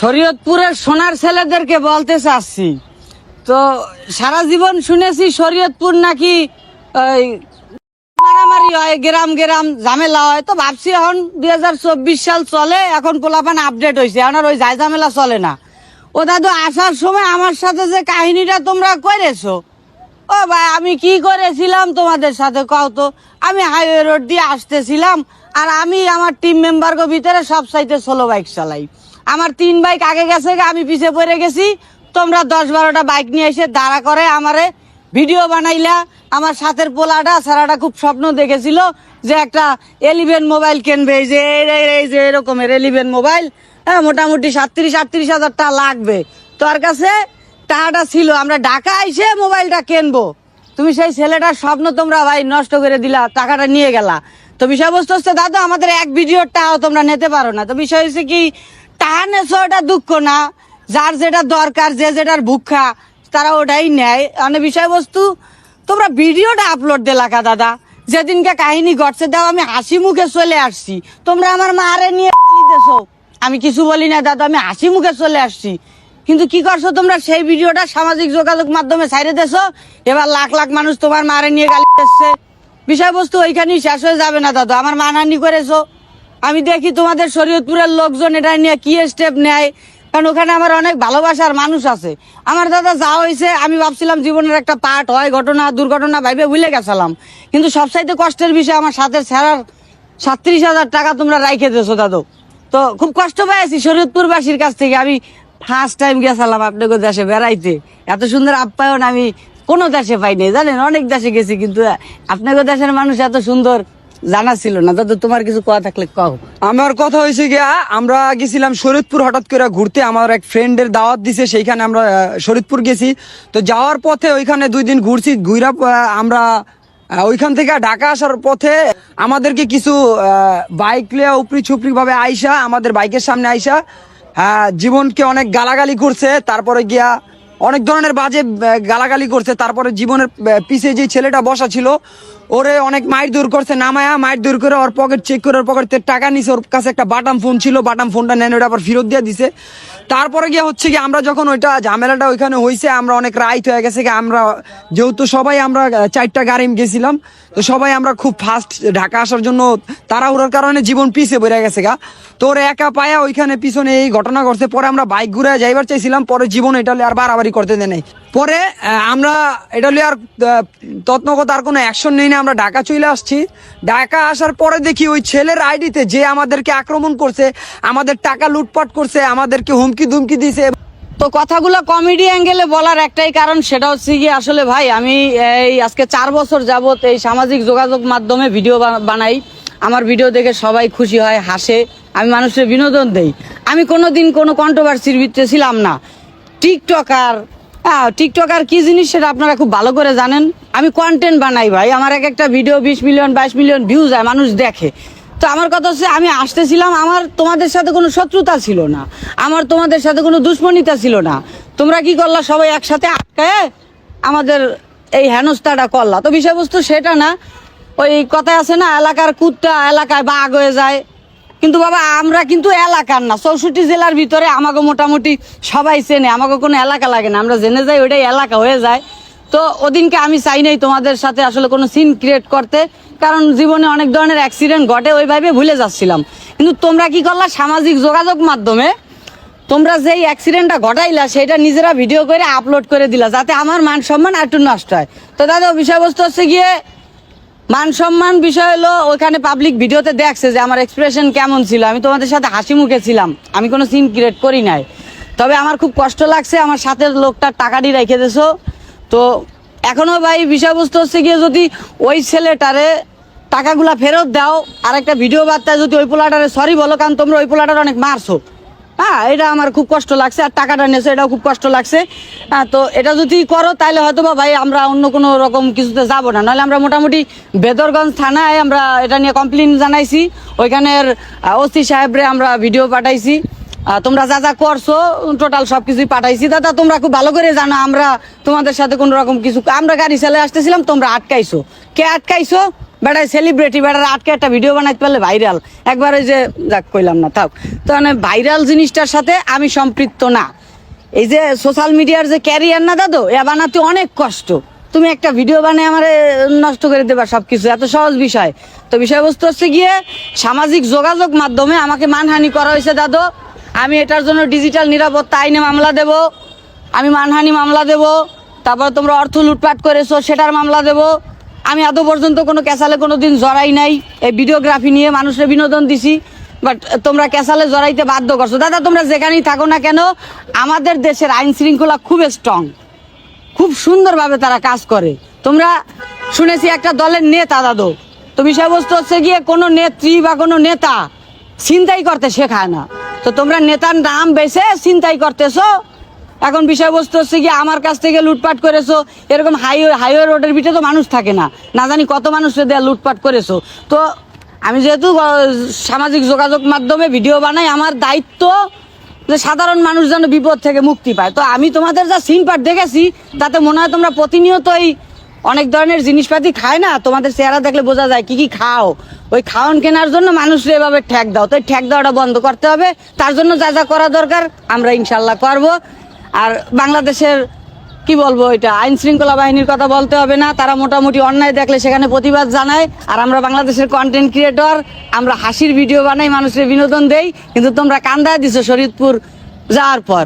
শরীয়তপুরের সোনার ছেলেদেরকে বলতে চাচ্ছি, তো সারা জীবন শুনেছি শরীয়তপুর নাকি ওই মারামারি হয়, গ্রাম গ্রাম ঝামেলা হয়। তো ভাবছি এখন 2024 সাল চলে, এখন পোলাপান আপডেট হয়েছে, এখন আর ওই ঝামেলা চলে না। ও দাদু আসার সময় আমার সাথে যে কাহিনীটা তোমরা করেছো, ও ভাই আমি কি করেছিলাম তোমাদের সাথে কও তো। আমি হাইওয়ে রোড দিয়ে আসতেছিলাম, আর আমি আমার টিম মেম্বারকে ভিতরে সব সাইডে সোলো বাইক চালাই। আমার 3 বাইক আগে গেছে, আমি পিছে পড়ে গেছি। তোমরা 10-12টা বাইক নিয়ে এসে দাঁড়া করে আমারে ভিডিও বানাইলা। আমার সাথের পোলাটা সারাটা খুব স্বপ্ন দেখেছিল যে একটা 11 মোবাইল কিনবে, এই যে এই যে এরকমের 11 মোবাইল, হ্যাঁ মোটামুটি 37-38 হাজার টাকা লাগবে। তোর কাছে টাকাটা ছিল, আমরা ঢাকা আইসে মোবাইলটা কিনবো। তুমি সেই ছেলেটার স্বপ্ন তোমরা ভাই নষ্ট করে দিলা, টাকাটা নিয়ে গেলা। তো বিষয়বস্তু হচ্ছে দাদা আমাদের এক ভিডিওর টাকাও তোমরা নিতে পারো না। তো বিষয় হচ্ছে কি, টাকা নেছো ওটা দুঃখ না, যার যেটা দরকার, যে যেটার ভুক্ষা তারা ওটাই নেয়। মানে বিষয়বস্তু তোমরা ভিডিওটা আপলোড দিলা কা দাদা, যেদিনকে কাহিনী ঘটছে দাও আমি হাসি মুখে চলে আসছি, তোমরা আমার মারে নিয়ে দিতেছো। আমি কিছু বলি না দাদা, আমি হাসি মুখে চলে আসছি। কিন্তু কি করছো তোমরা, সেই ভিডিওটা সামাজিক যোগাযোগ মাধ্যমে ছাইড়ে দেছো। এবার লাখ লাখ মানুষ তোমার মারে নিয়ে গালি দিচ্ছে। বিষয়বস্তু ওইখানেই শেষ হয়ে যাবে না দাদা, আমার মানহানি করেছো। আমি দেখি তোমাদের শরীয়তপুরের লোকজন এটা নিয়ে কি স্টেপ নেয়, কারণ ওখানে আমার অনেক ভালোবাসার মানুষ আছে। আমার দাদা যা হয়েছে আমি ভাবছিলাম জীবনের একটা পার্ট হয়, ঘটনা দুর্ঘটনা ভাইবে ভুলে গেছিলাম। কিন্তু সবচাইতে কষ্টের বিষয় আমার সাথে ছাড়ার 37 হাজার টাকা তোমরা রাইখে দিয়েছো দাদু। তো খুব কষ্ট পেয়েছি শরীয়তপুরবাসীর কাছ থেকে। আমি ফার্স্ট টাইম গেছিলাম আপনাকে দেশে বেড়াইতে, এত সুন্দর আপ্যায়ন আমি কোনো দেশে পাইনি জানেন। অনেক দেশে গেছি, কিন্তু আপনাকে দেশের মানুষ এত সুন্দর জানা ছিল না। দাদু তোমার কিছু কথা থাকলে কও। আমার কথা হয়েছে গিয়া, আমরা গেছিলাম শরীয়তপুর হঠাৎ করে ঘুরতে, আমার এক ফ্রেন্ডের দাওয়াত দিছে, সেইখানে আমরা শরীয়তপুর গেছি। তো যাওয়ার পথে ওইখানে 2 দিন ঘুরছি, ঘুরা আমরা ওইখান থেকে ঢাকা আসার পথে আমাদেরকে কিছু বাইক লিয়া উপরি ছুপরি ভাবে আইসা, আমাদের বাইকের সামনে আইসা জীবনকে অনেক গালাগালি করছে। তারপরে গিয়া অনেক ধরনের বাজে গালাগালি করছে। তারপরে জীবনের পিছে যে ছেলেটা বসা ছিল ওরে অনেক মাইর দূর করছে, নামায়া মাইর দূর করে ওর পকেট চেক করে ওর পকেট থেকে টাকা নিছে। ওর কাছে একটা বাটাম ফোন ছিল, বাটাম ফোনটা নেন, ওটা আবার ফেরত দিয়ে দিছে। তারপরে গিয়ে হচ্ছে কি, আমরা যখন ওইটা ঝামেলাটা ওইখানে হয়েছে, আমরা অনেক রাইট হয়ে গেছে। আমরা যেহেতু সবাই আমরা 4টা গাড়ি গেছিলাম, তো সবাই আমরা খুব ফাস্ট ঢাকা আসার জন্য তাড়াহুড়োর কারণে জীবন পিছে বেড়ে গেছে গা। তোর একা পায়া ওইখানে পিছনে এই ঘটনা ঘটছে। পরে আমরা বাইক ঘুরে যাইবার চাইছিলাম, পরে জীবন এটা আর বাড়াবাড়ি করতে দেয় নাই। পরে আমরা এটা আর তত্নগত আর কোনো অ্যাকশন নেই না, আমরা ঢাকা চলে আসছি। ঢাকা আসার পরে দেখি ওই ছেলের আইডিতে যে আমাদেরকে আক্রমণ করছে, আমাদের টাকা লুটপাট করছে, আমাদেরকে হুমকি ধুমকি দিছে। তো কথাগুলো কমেডি অ্যাঙ্গেলে বলার একটাই কারণ, সেটা হচ্ছে কি আসলে ভাই আমি এই আজকে 4 বছর যাবত এই সামাজিক যোগাযোগ মাধ্যমে ভিডিও বানাই। আমার ভিডিও দেখে সবাই খুশি হয়, হাসে, আমি মানুষের বিনোদন দেই। আমি কোনোদিন কোনো কন্ট্রোভার্সির ভিতরে ছিলাম না। টিকটকার কি জিনিস সেটা আপনারা খুব ভালো করে জানেন। আমি কন্টেন্ট বানাই ভাই, আমার একটা ভিডিও 20 মিলিয়ন 22 মিলিয়ন ভিউজ হয়, মানুষ দেখে। তো আমার কথা হচ্ছে আমি আসতেছিলাম, আমার তোমাদের সাথে কোনো শত্রুতা ছিল না, আমার তোমাদের সাথে কোনো দুশ্মনিতা ছিল না। তোমরা কি করলা, সবাই একসাথে আটকায় আমাদের এই হেনস্থাটা করলা। তো বিষয়বস্তু সেটা না, ওই কথা আছে না, এলাকার কুত্তা এলাকায় বাঘ হয়ে যায়। কিন্তু বাবা আমরা কিন্তু এলাকার না, 64 জেলার ভিতরে আমাকে মোটামুটি সবাই চেনে, আমাকে কোনো এলাকা লাগে না, আমরা জেনে যাই ওইটাই এলাকা হয়ে যায়। তো ওদিনকে আমি চাই নাই তোমাদের সাথে আসলে কোনো সিন ক্রিয়েট করতে, কারণ জীবনে অনেক ধরনের অ্যাক্সিডেন্ট ঘটে, ওইভাবে ভুলে যাচ্ছিলাম। কিন্তু তোমরা কি করলা, সামাজিক যোগাযোগ মাধ্যমে তোমরা যেই অ্যাক্সিডেন্টটা ঘটাইলা সেটা নিজেরা ভিডিও করে আপলোড করে দিলা, যাতে আমার মান সম্মান একটু নষ্ট হয়। তো দাদা বিষয়বস্তু হচ্ছে গিয়ে মান সম্মান বিষয় হলো, ওইখানে পাবলিক ভিডিওতে দেখছে যে আমার এক্সপ্রেশন কেমন ছিল, আমি তোমাদের সাথে হাসি মুখে ছিলাম, আমি কোনো সিন ক্রিয়েট করি নাই। তবে আমার খুব কষ্ট লাগছে, আমার সাথে লোকটার টাকাটি রেখে দিয়েছো। তো এখনো ভাই বিষয়বস্তু হচ্ছে গিয়ে, যদি ওই ছেলেটারে টাকাগুলা ফেরত দাও, আর একটা ভিডিও বার্তায় যদি ওই পোলাটারে সরি বলো, কারণ তোমরা ওই পোলাটার অনেক মারছো। হ্যাঁ, এটা আমার খুব কষ্ট লাগছে, আর টাকাটা নিয়েছে এটাও খুব কষ্ট লাগছে। হ্যাঁ, তো এটা যদি করো তাহলে হয়তো বা ভাই আমরা অন্য কোনো রকম কিছুতে যাবো না। নাহলে আমরা মোটামুটি বেদরগঞ্জ থানায় আমরা এটা নিয়ে কমপ্লেন জানাইছি, ওইখানের ওসি সাহেবরে আমরা ভিডিও পাঠাইছি। তোমরা যা যা করছো টোটাল সবকিছুই পাঠাইছি। দাদা তোমরা খুব ভালো করে জানো আমরা তোমাদের সাথে কোনো রকম কিছু, আমরা গাড়ি চালিয়ে আসতেছিলাম, তোমরা আটকাইছো। কে আটকাইছো বেটায় সেলিব্রিটি, বেটার আটকে একটা ভিডিও বানাইতে পারলে ভাইরাল, একবার ওই যে যাক কইলাম না থাক। তো মানে ভাইরাল জিনিসটার সাথে আমি সম্পৃক্ত না। এই যে সোশ্যাল মিডিয়ার যে ক্যারিয়ার না দাদু, এ বানাতে অনেক কষ্ট। তুমি একটা ভিডিও বানিয়ে আমারে নষ্ট করে দেবা সবকিছু, এত সহজ বিষয়? তো বিষয়বস্তু হচ্ছে গিয়ে সামাজিক যোগাযোগ মাধ্যমে আমাকে মানহানি করা হয়েছে দাদু। আমি এটার জন্য ডিজিটাল নিরাপত্তা আইনে মামলা দেব, আমি মানহানি মামলা দেব। তারপর তোমরা অর্থ লুটপাট করেছো সেটার মামলা দেব। আমি আদৌ পর্যন্ত কোনো ক্যাসালে কোনো দিন জড়াই নাই। এই ভিডিওগ্রাফি নিয়ে মানুষের বিনোদন দিছি, বাট তোমরা ক্যাসালে জড়াইতে বাধ্য করছো। দাদা তোমরা যেখানেই থাকো না কেন, আমাদের দেশের আইন শৃঙ্খলা খুব স্ট্রং, খুব সুন্দরভাবে তারা কাজ করে। তোমরা শুনেছি একটা দলের নেতা দাদু, তো বিষয়বস্তু হচ্ছে গিয়ে কোনো নেত্রী বা কোনো নেতা ছিনতাই করতে শেখায় না। তো তোমরা নেতার নাম বেছে ছিনতাই করতেছো। এখন বিষয়বস্তু হচ্ছে গিয়ে আমার কাছ থেকে লুটপাট করেছো, এরকম হাইওয়ে রোডের ভিতরে তো মানুষ থাকে না, না জানি কত মানুষকে দেয়া লুটপাট করেছো। তো আমি যেহেতু সামাজিক যোগাযোগ মাধ্যমে ভিডিও বানাই, আমার দায়িত্ব যে সাধারণ মানুষ যেন বিপদ থেকে মুক্তি পায়। তো আমি তোমাদের যা সিনপাট দেখেছি তাতে মনে হয় তোমরা প্রতিনিয়তই অনেক ধরনের জিনিসপাতি খায় না, তোমাদের চেহারা দেখলে বোঝা যায় কি কি খাও। ওই খাওয়ান কেনার জন্য মানুষরা এভাবে ঠ্যাক দাও, তো এই ঠ্যাক দেওয়াটা বন্ধ করতে হবে। তার জন্য যা যা করা দরকার আমরা ইনশাল্লাহ করব। আর বাংলাদেশের কি বলবো, এটা আইন শৃঙ্খলা বাহিনীর কথা বলতে হবে না, তারা মোটামুটি অন্যায় দেখলে সেখানে প্রতিবাদ জানায়। আর আমরা বাংলাদেশের কন্টেন্ট ক্রিয়েটর, আমরা হাসির ভিডিও বানাই, মানুষের বিনোদন দেই, কিন্তু তোমরা কান্দায় দিছো শরীয়তপুর যাওয়ার পর।